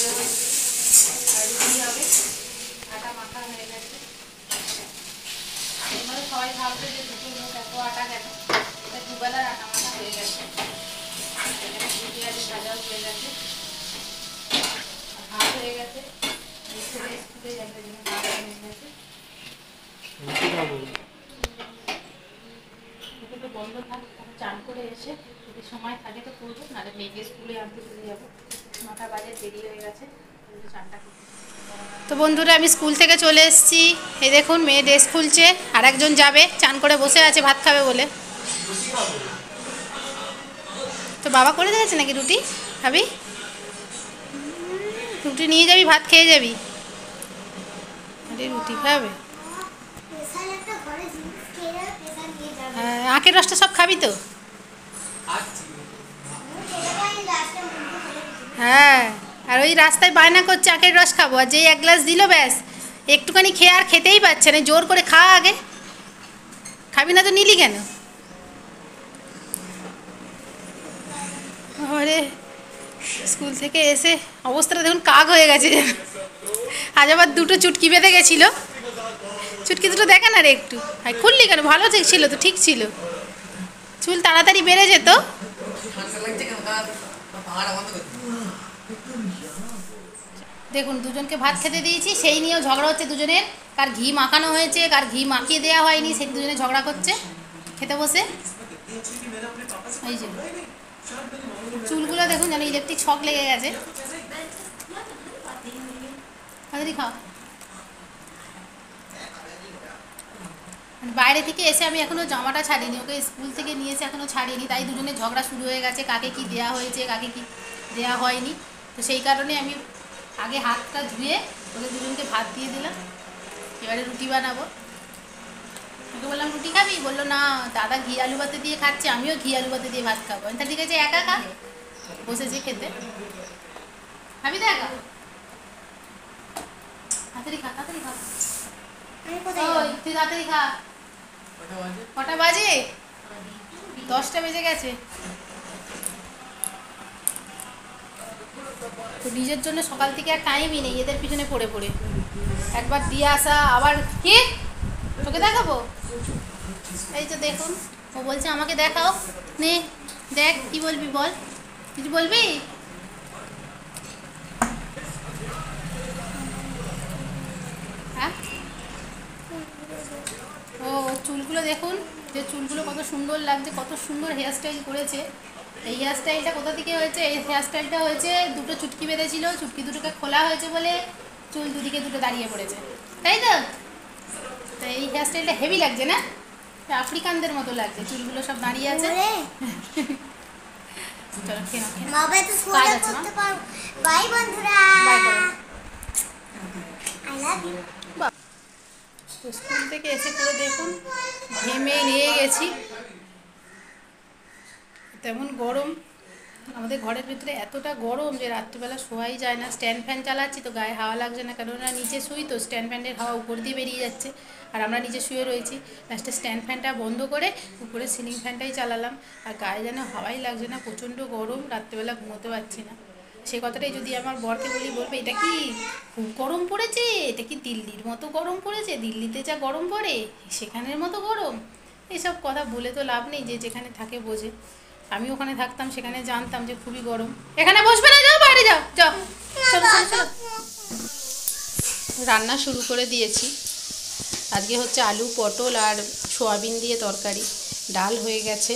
আর রুটি হবে, আটা মাখা হয়ে গেছে। এবারে সবাই ভাবছে যে দুটো লোক এত আটা কেন, দুবেলার আটা মাখা হয়ে গেছে। রুটি আলু ভাজাও হয়ে গেছে, ভাত হয়ে গেছে। স্কুলে যাবে জন্য ভাত হয়ে গেছে। তো বন্ধ থাক, চান করে এসে যদি সময় থাকে তো করবো, নাহলে মেয়েকে স্কুলে আনতে চলে যাবো। 9টা বাজে, দেরি হয়ে গেছে, চানটা করতে। তো বন্ধুরা আমি স্কুল থেকে চলে এসেছি। এই দেখুন মেয়ে ড্রেস খুলছে, আর একজন যাবে চান করে বসে আছে ভাত খাবে বলে। তো বাবা করে দিয়েছে নাকি রুটি খাবি? রুটি নিয়ে যাবি, ভাত খেয়ে যাবি? আরে রুটি খাবে? হ্যাঁ, আখের রসটা সব খাবি তো? হ্যাঁ, আর ওই রাস্তায় বায়না করছে আখের রস খাবো, আর যেই 1 গ্লাস দিল ব্যাস একটুখানি খেয়ে আর খেতেই পারছে না। জোর করে খা আগে। খাবি না তো নিলি কেন? আরে স্কুল থেকে এসে অবস্থাটা দেখুন কাক হয়ে গেছে। আজ আবার 2টো চুটকি বেঁধে গেছিলো। চুটকি দুটো দেখা না রে একটু। আর খুললি কেন? ভালো ছিল তো, ঠিক ছিল, চুল তাড়াতাড়ি বেড়ে যেত। দেখুন দুজনকে ভাত খেতে দিয়েছি, সেই নিয়েও ঝগড়া হচ্ছে দুজনের। কার ঘি মাখানো হয়েছে, কার ঘি মাখিয়ে দেওয়া হয়নি, সেই দুজনে ঝগড়া করছে খেতে বসে। এই যে চুলগুলো দেখুন যেন ইলেকট্রিক শক লেগে গেছে। তাড়াতাড়ি খাও। বাইরে থেকে এসে আমি এখনও জামাটা ছাড়িনি, ওকে স্কুল থেকে নিয়ে এসে এখনও ছাড়িনি, তাই দুজনে ঝগড়া শুরু হয়ে গেছে কাকে কি দেওয়া হয়েছে কাকে কি দেওয়া হয়নি। তো সেই কারণে আমি আগে হাতটা ধুয়ে ওদের দুজনকে ভাত দিয়ে দিলাম। এবারে রুটি বানাবো। ওকে বললাম রুটি খাবি, বললো না দাদা ঘি আলু ভাতে দিয়ে খাচ্ছে, আমিও ঘি আলু ভাতে দিয়ে ভাত খাবো। তা ঠিক আছে একা খা, বসেছে খেতে। খাবি তো একা? তাড়াতাড়ি খা, তাড়াতাড়ি খা। তুই তাড়াতাড়ি খা। কটা বাজে? 10টা বেজে গেছে। তো নিজের জন্য সকাল থেকে আর টাইমই নেই, এদের পিছনে পড়ে পড়ে একবার দিয়ে আসা, আবার কি তোকে দেখাবো? এই তো দেখুন ও বলছে আমাকে দেখাও, নে দেখ কি বলবি বল, কিছু বলবি? হ্যাঁ, ও চুলগুলো দেখুন, যে চুলগুলো কত সুন্দর লাগছে, কত সুন্দর হেয়ার স্টাইল করেছে। এই হেয়ার স্টাইলটা কোথা থেকে হয়েছে? এই হেয়ার স্টাইলটা হয়েছে, 2টো চুটকি বেঁধেছিল, চুটকি দুটোকে খোলা হয়েছে বলে চুল দুদিকে দুটো দাঁড়িয়ে পড়েছে, তাই তো? তো এই হেয়ার স্টাইলটা হেভি লাগছে না? আফ্রিকানদের মতো লাগছে, চুলগুলো সব দাঁড়িয়ে আছে। চলো খেয়ে নাও, কাজ আছে না? বাই বন্ধুরা, আই লাভ ইউ। তো স্কুল থেকে এসে পুরো দেখুন ঘেমে নিয়ে গেছি, তেমন গরম। আমাদের ঘরের ভিতরে এতটা গরম যে রাত্রিবেলা শোয়াই যায় না। স্ট্যান্ড ফ্যান চালাচ্ছি তো গায়ে হাওয়া লাগছে না, কেননা নিচে শুই তো স্ট্যান্ড ফ্যানের হাওয়া উপর দিয়ে বেরিয়ে যাচ্ছে, আর আমরা নিচে শুয়ে রয়েছি। লাস্টে স্ট্যান্ড ফ্যানটা বন্ধ করে উপরে সিলিং ফ্যানটাই চালালাম, আর গায়ে যেন হাওয়াই লাগছে না, প্রচণ্ড গরম, রাত্রিবেলা ঘুমোতে পারছি না। সে কথাটাই যদি আমার বরকে বলি, বলবে এটা কি খুব গরম পড়েছে, এটা কি দিল্লির মতো গরম পড়েছে, দিল্লিতে যা গরম পড়ে সেখানের মতো গরম। এইসব কথা বলে তো লাভ নেই, যে যেখানে থাকে বোঝে। আমি ওখানে থাকতাম, সেখানে জানতাম যে খুবই গরম। এখানে বসবে না, যাও বাইরে যাও, যাও। চলো চলো চলো। রান্না শুরু করে দিয়েছি। আজকে হচ্ছে আলু পটল আর সোয়াবিন দিয়ে তরকারি। ডাল হয়ে গেছে,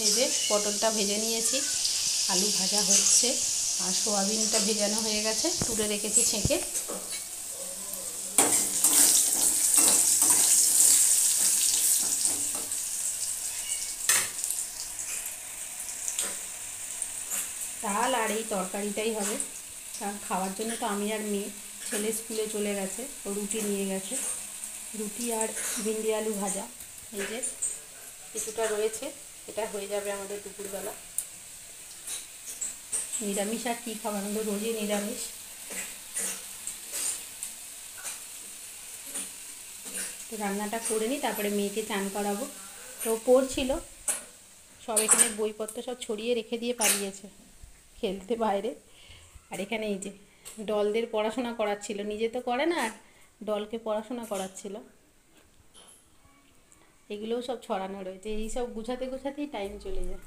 এই যে পটলটা ভেজে নিয়েছি, আলু ভাজা হচ্ছে, আর সোয়াবিনটা ভেজানো হয়ে গেছে, তুলে রেখেছি ছেঁকে। ডাল আর এই তরকারিটাই হবে, কারণ খাওয়ার জন্য তো আমি আর মেয়ে, ছেলে স্কুলে চলে গেছে, ও রুটি নিয়ে গেছে। রুটি আর ভিন্ডি আলু ভাজা, এই যে কিছুটা রয়েছে, এটা হয়ে যাবে আমাদের দুপুরবেলা। নিরামিষ আর কী খাবার, আমাদের রোজই নিরামিষ। তো রান্নাটা করে নিই, তারপরে মেয়েকে চান করাবো। তো পড়ছিল, সব এখানে বইপত্র সব ছড়িয়ে রেখে দিয়ে পালিয়েছে খেলতে বাইরে। আর এখানে এই যে ডলদের পড়াশোনা করাচ্ছিল, নিজে তো করে না, ডলকে পড়াশোনা করাচ্ছিল। এগুলোও সব ছড়ানো রয়েছে, এই সব গুছাতে গুছাতেই টাইম চলে যায়।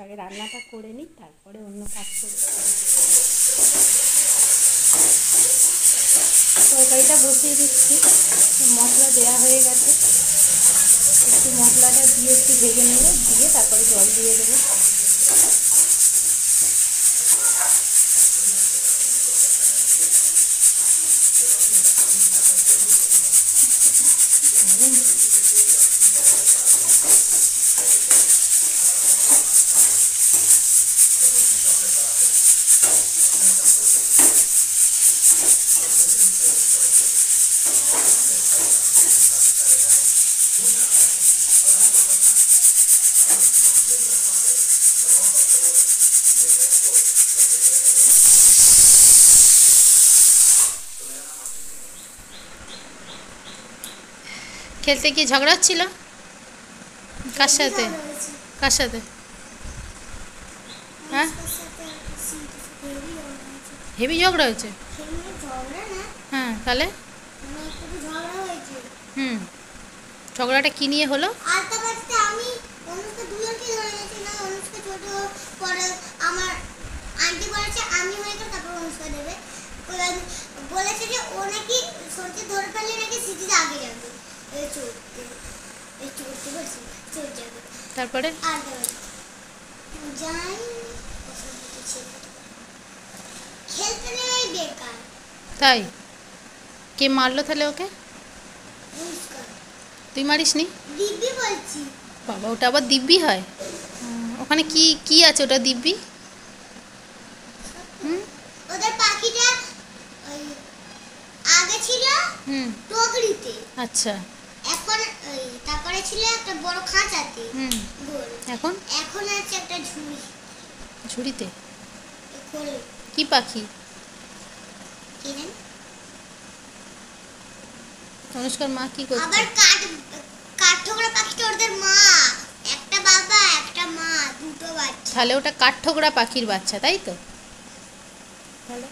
আগে রান্নাটা করে নিই, তারপরে অন্য কাজ করব। তরকারিটা বসিয়ে দিচ্ছি, মশলা দেওয়া হয়ে গেছে, একটু মশলাটা দিয়ে একটু ভেজে নেব, দিয়ে তারপরে জল দিয়ে দেবো। খেলতে গিয়ে ঝগড়া হচ্ছিল? কার সাথে? কার সাথে? হ্যাঁ, হেভি ঝগড়া হয়েছে? হ্যাঁ, তাহলে হুম, ঝগড়াটা কি নিয়ে হলো? আমি অনুষ্কা দুজনকে ধরে গেছি না, অনুষ্কা ছোট পরে আমার আন্টি বলেছে আমি হয়ে গেল, তারপর অনুষ্কা দেবে। বলেছে যে ও নাকি সরতে ধরে ফেললে নাকি সিটিতে আগে যাবে, চড়তে বলছি চড় যাবে। তারপরে আর যাই খেলতে নেই, বেকার। তাই? কে মারলো তাহলে ওকে? অনুষ্কা। তুই মারিস নি? দিব্যি বলছি। বাবা, ওটা আবার দিব্যি হয়? ওখানে কি কি আছে ওটা দিব্যি? ওদের পাখিটা ওই আগে ছিল টগরিতে, আচ্ছা, এখন তারপরে ছিল একটা বড় খাঁচাতে গোল, এখন এখন আছে একটা ঝুড়ি। ঝুড়িতে করে কি পাখি? কি জানি। অনুষ্কার মা কি করছে? আবার কাঠঠোকরা পাখিটা ওদের মা, একটা বাবা একটা মা, দুটো বাচ্চা। তাহলে ওটা কাঠঠোকরা পাখির বাচ্চা, তাই তো? তাহলে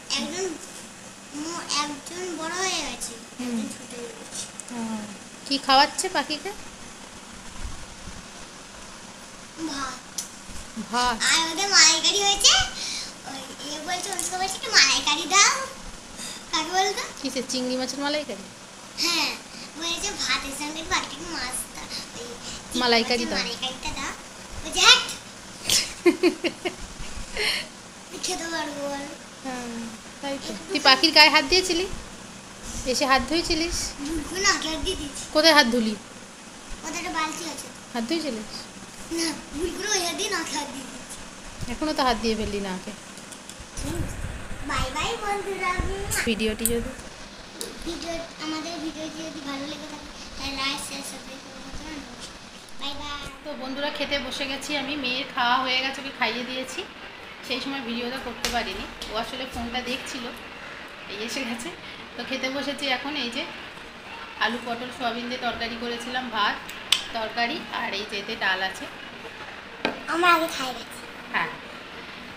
একজন বড় হয়ে গেছে, একজন ছোট হয়ে গেছে। কি খাওয়াচ্ছে পাখিকে? ভাত। ভাত। আর ওদের মালাইকারি হয়েছে, ওই এ বলছে অনুষ্কা বলছে একটু মালাইকারি দাও। কাকে বলতো? কিসের? চিংড়ি মাছের মালাইকারি? হ্যাঁ, বলেছে ভাতের সঙ্গে বাটি মাছ মালাইকারি দাও। মালাইকারিটা দাও। বলছে হ্যাট খেতে পারবো বল। তাই তো। তুই পাখির গায়ে হাত দিয়েছিলি? এসে হাত ধুয়েছিলিস? না, হাত দিয়ে দিয়েছি। কোথায় হাত ধুলি? ওদের একটা বালতি আছে। হাত ধুয়েছিলিস? না, ভুল করে ওই হাত দিয়ে নাকে হাত দিয়ে দিয়েছি। এখনো তো হাত দিয়ে ফেললি নাকে। বাই বাই বন্ধুরা। ভিডিওটি যদি আমাদের ভিডিওটি যদি ভালো লেগে থাকে তাহলে লাইক শেয়ার সাবস্ক্রাইব করুন। Bye bye. তো বন্ধুরা, খেতে বসে গেছি আমি। মেয়ের খাওয়া হয়ে গেছে, ওকে খাইয়ে দিয়েছি। সেই সময় ভিডিওটা করতে পারিনি, ও আসলে ফোনটা দেখছিল। এই এসে গেছে, তো খেতে বসেছি এখন। এই যে আলু পটল সোয়াবিন দিয়ে তরকারি করেছিলাম, ভাত তরকারি, আর এই যেতে ডাল আছে। আমরা আগে খাই গেছি। হ্যাঁ,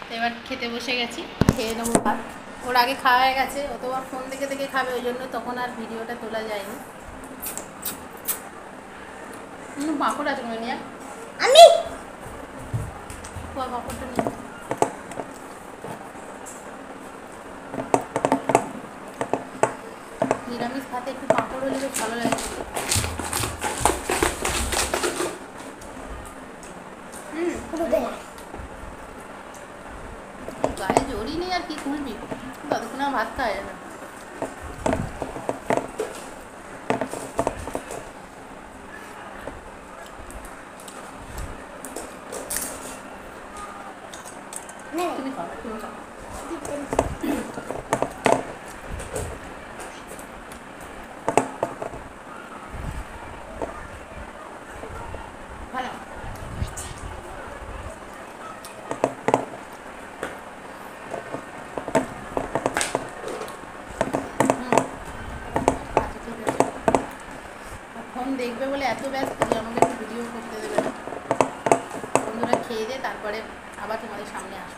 তো এবার খেতে বসে গেছি, খেয়ে নেবো ভাত। ওর আগে খাওয়া হয়ে গেছে, ও তো আর ফোন দেখে দেখে খাবে, ওই জন্য তখন আর ভিডিওটা তোলা যায়নি। পাঁপড় আছে মনে নিয়ে আমি পাঁপড়টা নিয়ে। নিরামিষ ভাতে একটু পাঁপড় হলে বেশ ভালো লাগে। গায়ে জড়ি নেই, আর কি খুলবি? ততক্ষণ আর ভাত খাওয়া যায় না। তুমি খাও, তুমি খাও। ভালো। ফোন দেখবে বলে এত ব্যস্ত যে আমাকে একটু ভিডিও করতে দেবে না। বন্ধুরা খেয়ে দিয়ে তারপরে আবার তোমাদের সামনে আসবে।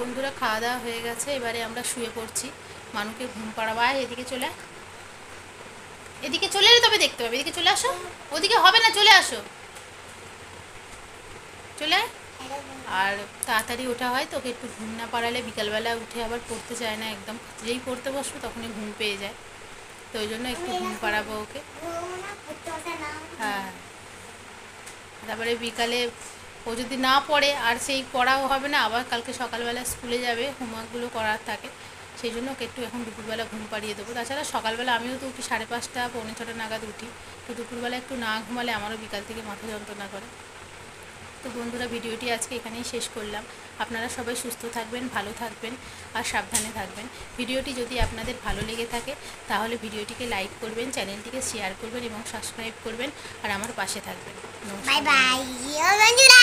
বন্ধুরা খাওয়া দাওয়া হয়ে গেছে, এবারে আমরা শুয়ে পড়ছি। মানুকে ঘুম পাড়াবো। আয় এদিকে চলে আয়। এদিকে চলে এলে তবে দেখতে পাবে। এদিকে চলে আসো। ওদিকে হবে না, চলে আসো, চলে আয়। আর তাড়াতাড়ি ওঠা হয়, তোকে একটু ঘুম না পাড়ালে বিকালবেলা উঠে আবার পড়তে চায় না একদম। যেই পড়তে বসবো তখনই ঘুম পেয়ে যায়, তো ওই জন্য একটু ঘুম পাড়াবো ওকে। হ্যাঁ, তারপরে বিকালে ও যদি না পড়ে আর সেই পড়াও হবে না, আবার কালকে সকালবেলা স্কুলে যাবে, হোমওয়ার্কগুলো করার থাকে, সেই জন্য ওকে একটু এখন দুপুরবেলা ঘুম পাড়িয়ে দেবো। তাছাড়া সকালবেলা আমিও তো উঠি 5:30 পৌনে 6টা নাগাদ উঠি, তো দুপুরবেলা একটু না ঘুমালে আমারও বিকাল থেকে মাথা যন্ত্রণা করে। তো বন্ধুরা, ভিডিওটি আজকে এখানেই শেষ করলাম। আপনারা সবাই সুস্থ থাকবেন, ভালো থাকবেন আর সাবধানে থাকবেন। ভিডিওটি যদি আপনাদের ভালো লেগে থাকে তাহলে ভিডিওটিকে লাইক করবেন, চ্যানেলটিকে শেয়ার করবেন এবং সাবস্ক্রাইব করবেন আর আমার পাশে থাকবেন। বাই বাই বন্ধুরা।